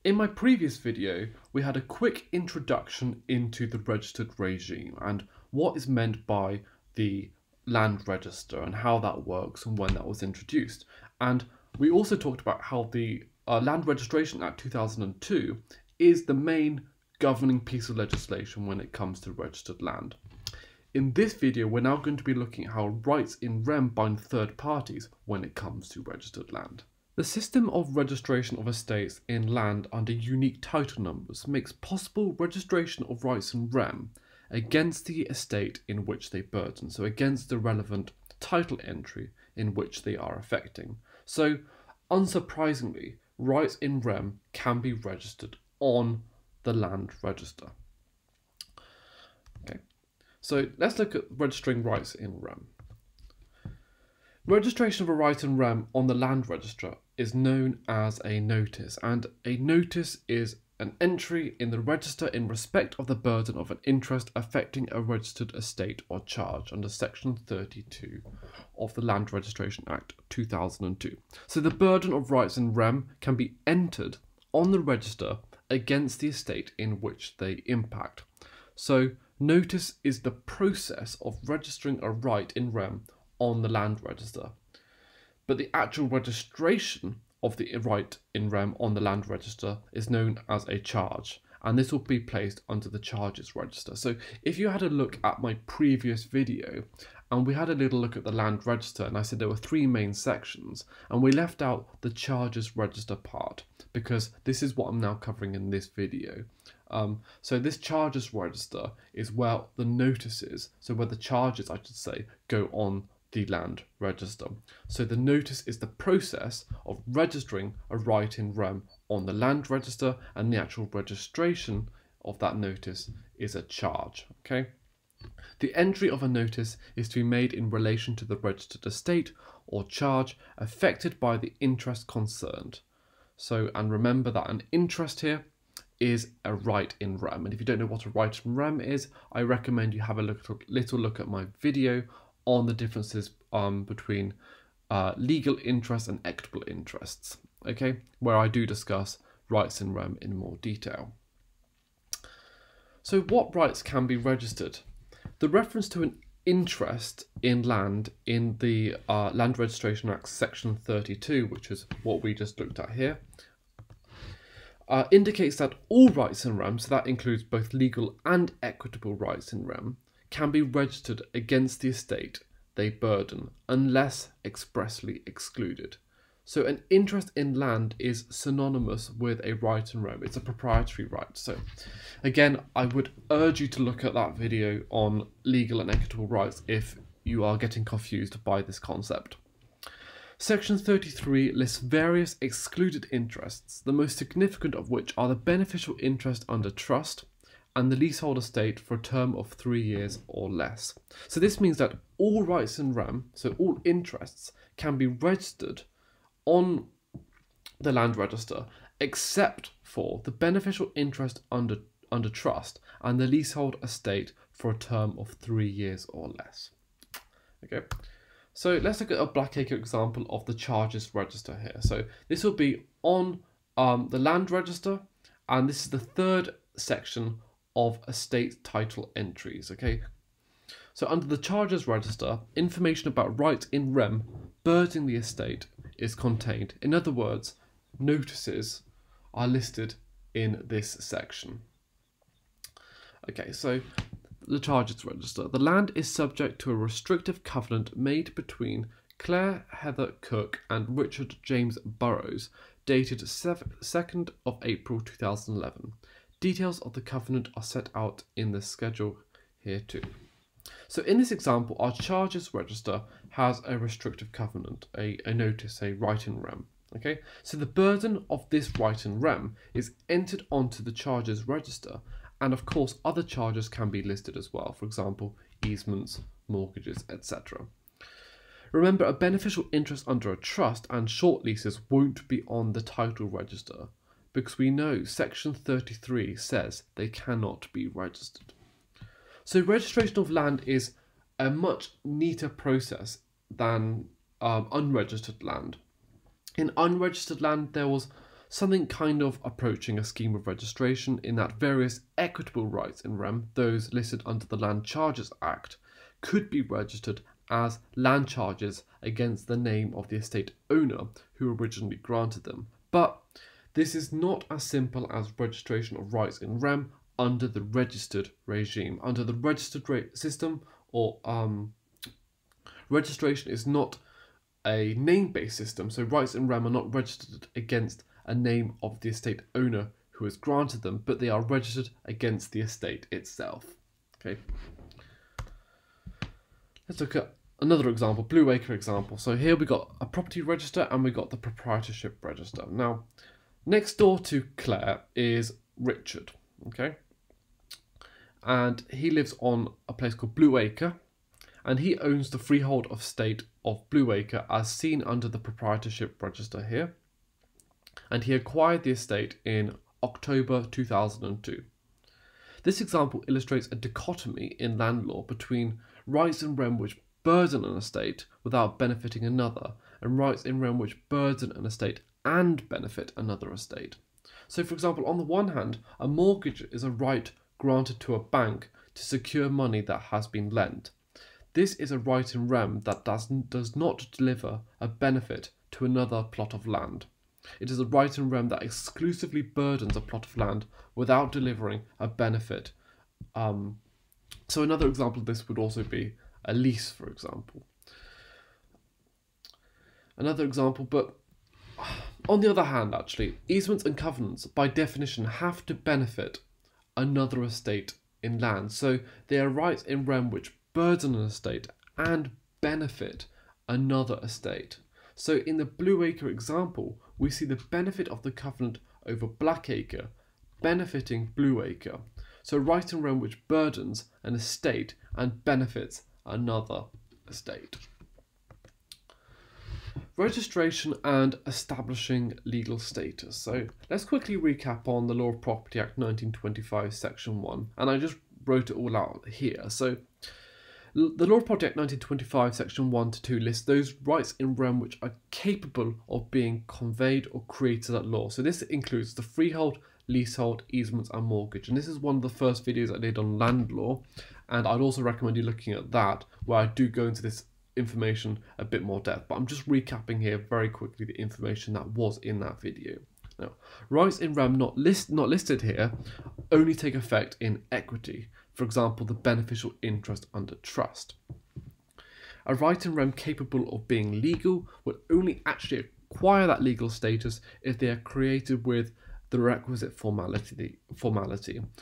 In my previous video, we had a quick introduction into the registered regime and what is meant by the land register and how that works and when that was introduced. And we also talked about how the Land Registration Act 2002 is the main governing piece of legislation when it comes to registered land. In this video, we're now going to be looking at how rights in rem bind third parties when it comes to registered land. The system of registration of estates in land under unique title numbers makes possible registration of rights in rem against the estate in which they burden, so against the relevant title entry in which they are affecting. So, unsurprisingly, rights in rem can be registered on the land register. Okay, so let's look at registering rights in rem. Registration of a right in rem on the land register is known as a notice, and a notice is an entry in the register in respect of the burden of an interest affecting a registered estate or charge under section 32 of the Land Registration Act 2002. So the burden of rights in rem can be entered on the register against the estate in which they impact. So notice is the process of registering a right in rem on the land register, but the actual registration of the right in rem on the land register is known as a charge, and this will be placed under the charges register. So if you had a look at my previous video and we had a little look at the land register, and I said there were three main sections, and we left out the charges register part because this is what I'm now covering in this video. So this charges register is where the notices, so where the charges, I should say, go on the land register. So the notice is the process of registering a right in rem on the land register, and the actual registration of that notice is a charge. Okay. The entry of a notice is to be made in relation to the registered estate or charge affected by the interest concerned. So, and remember that an interest here is a right in rem. And if you don't know what a right in rem is, I recommend you have a little look at my video on the differences between legal interests and equitable interests, okay, where I do discuss rights in rem in more detail. So what rights can be registered? The reference to an interest in land in the Land Registration Act section 32, which is what we just looked at here, indicates that all rights in rem, so that includes both legal and equitable rights in rem, can be registered against the estate they burden unless expressly excluded. So an interest in land is synonymous with a right in rem. It's a proprietary right. So again, I would urge you to look at that video on legal and equitable rights if you are getting confused by this concept. Section 33 lists various excluded interests, the most significant of which are the beneficial interest under trust and the leasehold estate for a term of 3 years or less. So this means that all rights in rem, so all interests, can be registered on the land register except for the beneficial interest under trust and the leasehold estate for a term of 3 years or less. Okay, so let's look at a Blackacre example of the charges register here. So this will be on the land register, and this is the third section of estate title entries. Okay, so under the charges register, information about rights in rem burdening the estate is contained. In other words, notices are listed in this section. Okay, so the charges register. The land is subject to a restrictive covenant made between Claire Heather Cook and Richard James Burrows, dated 2nd of April 2011. Details of the covenant are set out in the schedule here too. So in this example, our charges register has a restrictive covenant, a notice, a right in rem. Okay, so the burden of this right in rem is entered onto the charges register, and of course other charges can be listed as well, for example easements, mortgages, etc. Remember, a beneficial interest under a trust and short leases won't be on the title register, because we know section 33 says they cannot be registered. So registration of land is a much neater process than unregistered land. In unregistered land, there was something kind of approaching a scheme of registration in that various equitable rights in rem, those listed under the Land Charges Act, could be registered as land charges against the name of the estate owner who originally granted them. But this is not as simple as registration of rights in rem under the registered regime. Under the registered system, or registration is not a name-based system, so rights in rem are not registered against a name of the estate owner who has granted them, but they are registered against the estate itself. Okay. Let's look at another example, Blackacre example. So here we got a property register and we got the proprietorship register. Now, next door to Claire is Richard, okay? And he lives on a place called Blackacre, and he owns the freehold of estate of Blackacre as seen under the proprietorship register here. And he acquired the estate in October 2002. This example illustrates a dichotomy in land law between rights in rem which burden an estate without benefiting another, and rights in rem which burden an estate and benefit another estate. So for example, on the one hand, a mortgage is a right granted to a bank to secure money that has been lent. This is a right in rem that does not deliver a benefit to another plot of land. It is a right in rem that exclusively burdens a plot of land without delivering a benefit. So another example of this would also be a lease, for example. Another example, but on the other hand, actually, easements and covenants, by definition, have to benefit another estate in land. So they are rights in rem which burden an estate and benefit another estate. So in the Blackacre example, we see the benefit of the covenant over Blackacre benefiting Blackacre. So right in rem which burdens an estate and benefits another estate. Registration and establishing legal status. So let's quickly recap on the Law of Property Act 1925 section 1, and I just wrote it all out here. So the Law of Property Act 1925 section 1 to 2 lists those rights in rem which are capable of being conveyed or created at law. So this includes the freehold, leasehold, easements and mortgage. And this is one of the first videos I did on land law, and I'd also recommend you looking at that, where I do go into this information a bit more depth, but I'm just recapping here very quickly the information that was in that video. Now, rights in rem not listed here only take effect in equity, for example the beneficial interest under trust. A right in rem capable of being legal will only actually acquire that legal status if they are created with the requisite formality.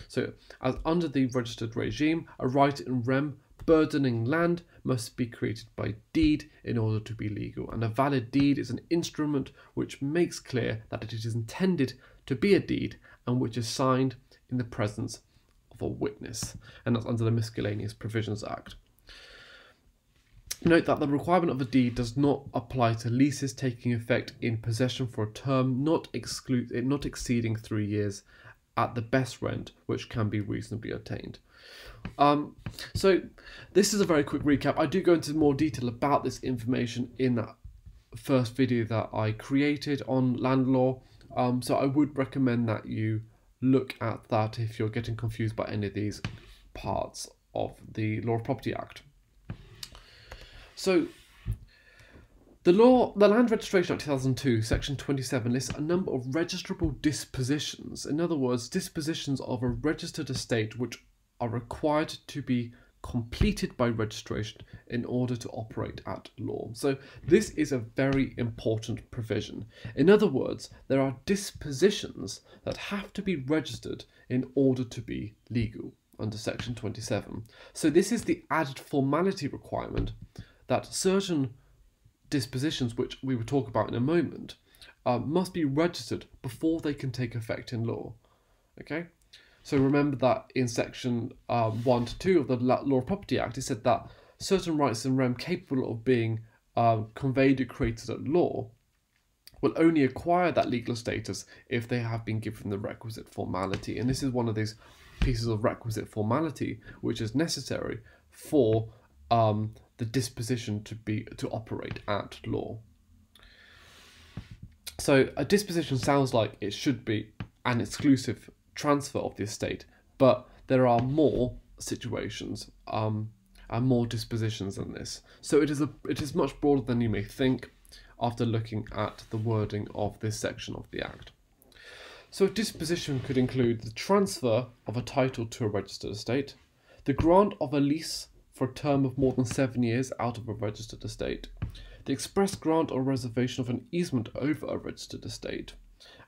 So as under the registered regime, a right in rem burdening land must be created by deed in order to be legal, and a valid deed is an instrument which makes clear that it is intended to be a deed and which is signed in the presence of a witness, and that's under the Miscellaneous Provisions Act. Note that the requirement of a deed does not apply to leases taking effect in possession for a term not exceeding 3 years at the best rent which can be reasonably obtained. So this is a very quick recap. I do go into more detail about this information in that first video that I created on land law, so I would recommend that you look at that if you're getting confused by any of these parts of the Law of Property Act. So the Land Registration Act 2002, section 27, lists a number of registrable dispositions. In other words, dispositions of a registered estate which are required to be completed by registration in order to operate at law. So this is a very important provision. In other words, there are dispositions that have to be registered in order to be legal under section 27. So this is the added formality requirement that certain dispositions, which we will talk about in a moment, must be registered before they can take effect in law. Okay? So remember that in section 1 to 2 of the Law of Property Act, it said that certain rights in rem capable of being conveyed or created at law will only acquire that legal status if they have been given the requisite formality. And this is one of these pieces of requisite formality which is necessary for the disposition to operate at law. So a disposition sounds like it should be an exclusive transfer of the estate, but there are more situations and more dispositions than this. So it is much broader than you may think after looking at the wording of this section of the Act. So a disposition could include the transfer of a title to a registered estate, the grant of a lease for a term of more than 7 years out of a registered estate, the express grant or reservation of an easement over a registered estate,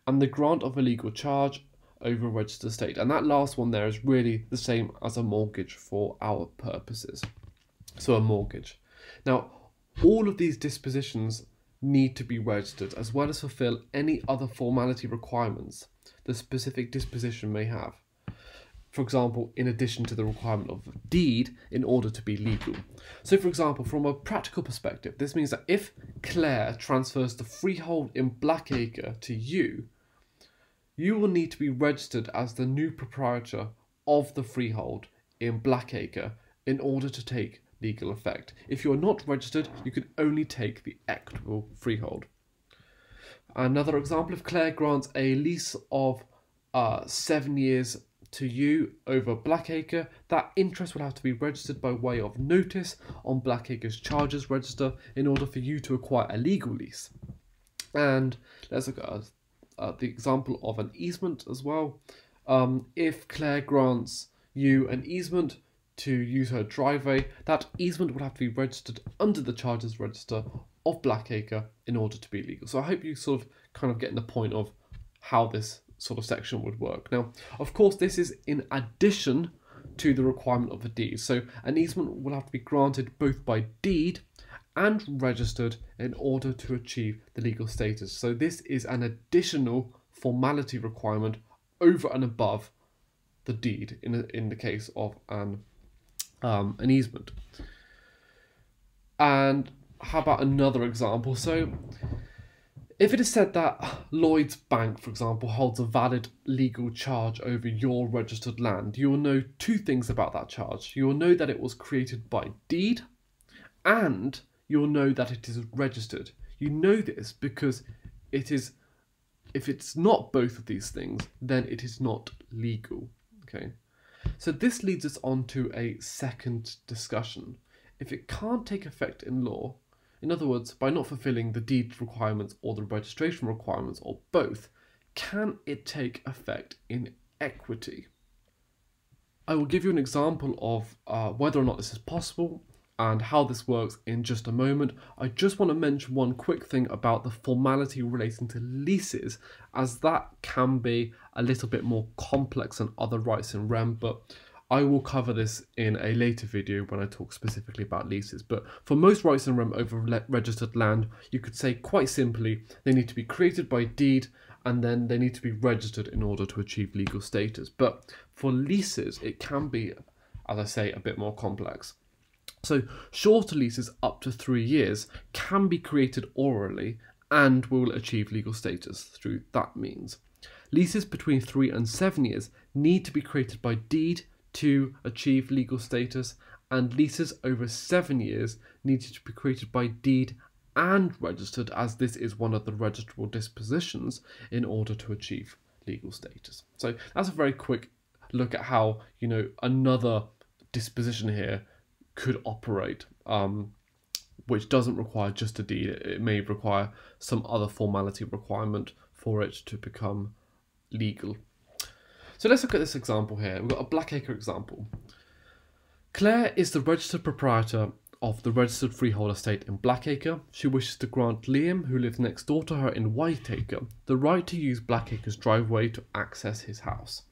and the grant of a legal charge over a registered estate. And that last one there is really the same as a mortgage for our purposes. So a mortgage. Now, all of these dispositions need to be registered as well as fulfill any other formality requirements the specific disposition may have. For example, in addition to the requirement of a deed in order to be legal. So for example, from a practical perspective, this means that if Claire transfers the freehold in Blackacre to you, you will need to be registered as the new proprietor of the freehold in Blackacre in order to take legal effect. If you're not registered, you can only take the equitable freehold. Another example, if Claire grants a lease of 7 years to you over Blackacre, that interest will have to be registered by way of notice on Blackacre's charges register in order for you to acquire a legal lease. And let's look at the example of an easement as well. If Claire grants you an easement to use her driveway, that easement will have to be registered under the charges register of Blackacre in order to be legal. So I hope you sort of kind of getting the point of how this sort of section would work. Now, of course, this is in addition to the requirement of a deed. So an easement will have to be granted both by deed and registered in order to achieve the legal status. So this is an additional formality requirement over and above the deed in the case of an easement. And how about another example? So if it is said that Lloyd's Bank, for example, holds a valid legal charge over your registered land, you will know two things about that charge. You will know that it was created by deed, and you will know that it is registered. You know this because it is, if it's not both of these things, then it is not legal. Okay, so this leads us on to a second discussion. If it can't take effect in law, in other words, by not fulfilling the deed requirements or the registration requirements or both, can it take effect in equity? I will give you an example of whether or not this is possible and how this works in just a moment. I just want to mention one quick thing about the formality relating to leases, as that can be a little bit more complex than other rights in rem, but I will cover this in a later video when I talk specifically about leases. But for most rights in rem over registered land, you could say quite simply, they need to be created by deed and then they need to be registered in order to achieve legal status. But for leases, it can be, as I say, a bit more complex. So shorter leases up to 3 years can be created orally and will achieve legal status through that means. Leases between 3 and 7 years need to be created by deed to achieve legal status, and leases over 7 years need to be created by deed and registered, as this is one of the registrable dispositions in order to achieve legal status. So that's a very quick look at how, another disposition here could operate, which doesn't require just a deed. It may require some other formality requirement for it to become legal. So let's look at this example here. We've got a Blackacre example. Claire is the registered proprietor of the registered freehold estate in Blackacre. She wishes to grant Liam, who lives next door to her in Whiteacre, the right to use Blackacre's driveway to access his house.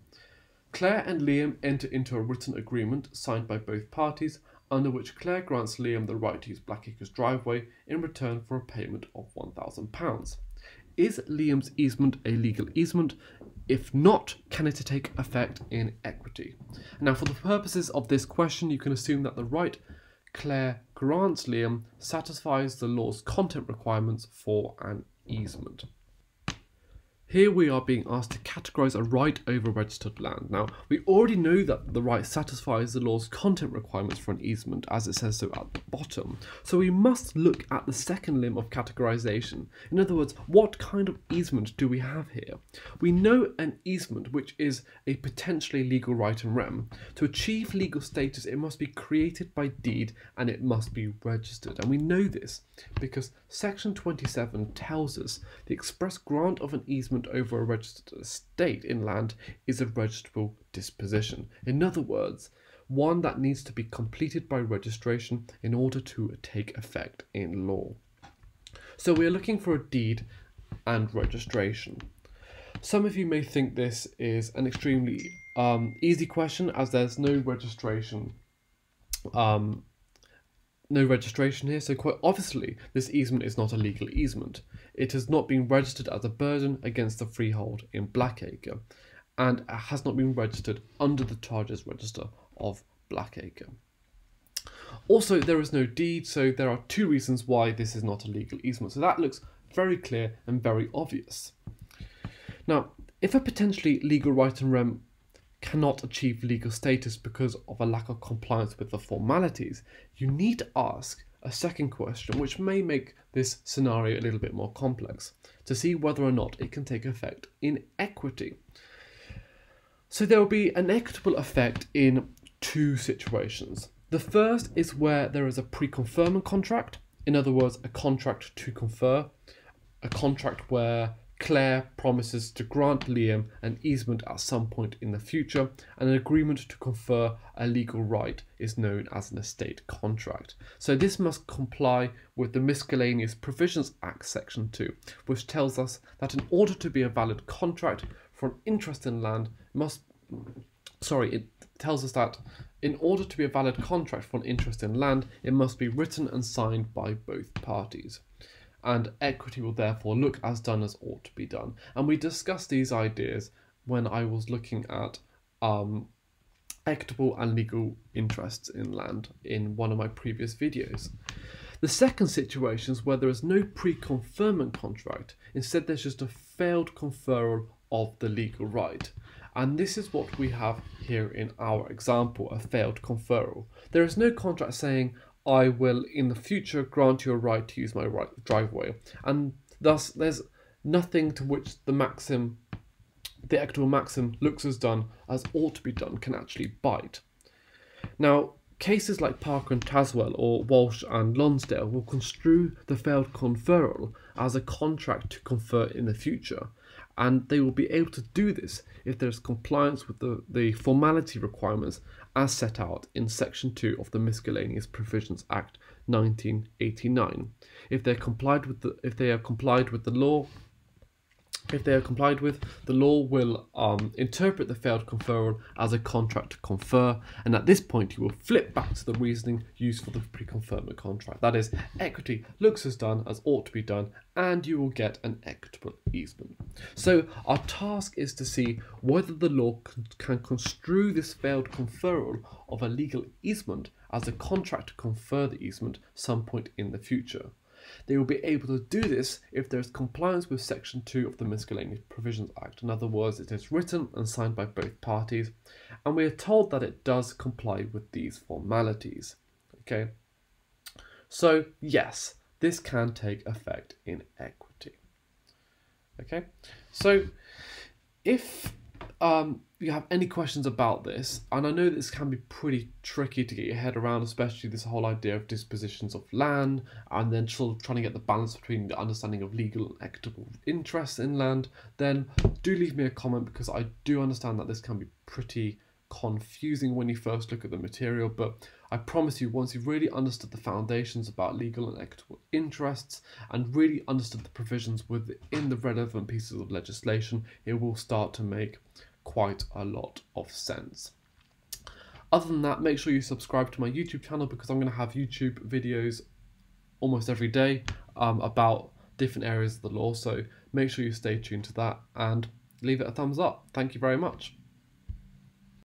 Claire and Liam enter into a written agreement signed by both parties, under which Claire grants Liam the right to use Blackacre's driveway in return for a payment of £1,000. Is Liam's easement a legal easement? If not, can it take effect in equity? Now, for the purposes of this question, you can assume that the right Claire grants Liam satisfies the law's content requirements for an easement. Here we are being asked to categorise a right over registered land. Now, we already know that the right satisfies the law's content requirements for an easement, as it says so at the bottom. So we must look at the second limb of categorisation. In other words, what kind of easement do we have here? We know an easement, which is a potentially legal right in rem. To achieve legal status, it must be created by deed and it must be registered. And we know this because Section 27 tells us the express grant of an easement over a registered estate in land is a registrable disposition. In other words, one that needs to be completed by registration in order to take effect in law. So we are looking for a deed and registration. Some of you may think this is an extremely easy question, as there's no registration here, so quite obviously this easement is not a legal easement. It has not been registered as a burden against the freehold in Blackacre, and has not been registered under the charges register of Blackacre. Also, there is no deed, so there are two reasons why this is not a legal easement. So that looks very clear and very obvious. Now, if a potentially legal right in rem cannot achieve legal status because of a lack of compliance with the formalities, you need to ask a second question, which may make this scenario a little bit more complex, to see whether or not it can take effect in equity. So there will be an equitable effect in two situations. The first is where there is a pre-conferment contract, in other words, a contract to confer, a contract where Claire promises to grant Liam an easement at some point in the future, and an agreement to confer a legal right is known as an estate contract. So this must comply with the Miscellaneous Provisions Act Section 2, which tells us that in order to be a valid contract for an interest in land it tells us that in order to be a valid contract for an interest in land, it must be written and signed by both parties. And equity will therefore look as done as ought to be done. And we discussed these ideas when I was looking at equitable and legal interests in land in one of my previous videos. The second situation is where there is no pre-conferment contract. Instead, there's just a failed conferral of the legal right. And this is what we have here in our example, a failed conferral. There is no contract saying, I will in the future grant you a right to use my driveway, and thus there's nothing to which the equitable maxim looks as done as ought to be done can actually bite. Now, cases like Parker and Taswell or Walsh and Lonsdale will construe the failed conferral as a contract to confer in the future, and they will be able to do this if there's compliance with the formality requirements as set out in Section 2 of the Miscellaneous Provisions Act 1989. If they are complied with the law will interpret the failed conferral as a contract to confer, and at this point you will flip back to the reasoning used for the pre-conferment contract. That is, equity looks as done as ought to be done, and you will get an equitable easement. So our task is to see whether the law can construe this failed conferral of a legal easement as a contract to confer the easement some point in the future. They will be able to do this if there is compliance with Section 2 of the Miscellaneous Provisions Act. In other words, it is written and signed by both parties, and we are told that it does comply with these formalities. Okay, so yes, this can take effect in equity. Okay, so if you have any questions about this, and I know this can be pretty tricky to get your head around, especially this whole idea of dispositions of land, and then sort of trying to get the balance between the understanding of legal and equitable interests in land, then do leave me a comment, because I do understand that this can be pretty confusing when you first look at the material, but I promise you, once you've really understood the foundations about legal and equitable interests and really understood the provisions within the relevant pieces of legislation, it will start to make quite a lot of sense. Other than that, make sure you subscribe to my YouTube channel, because I'm going to have YouTube videos almost every day about different areas of the law, so make sure you stay tuned to that and leave it a thumbs up. Thank you very much.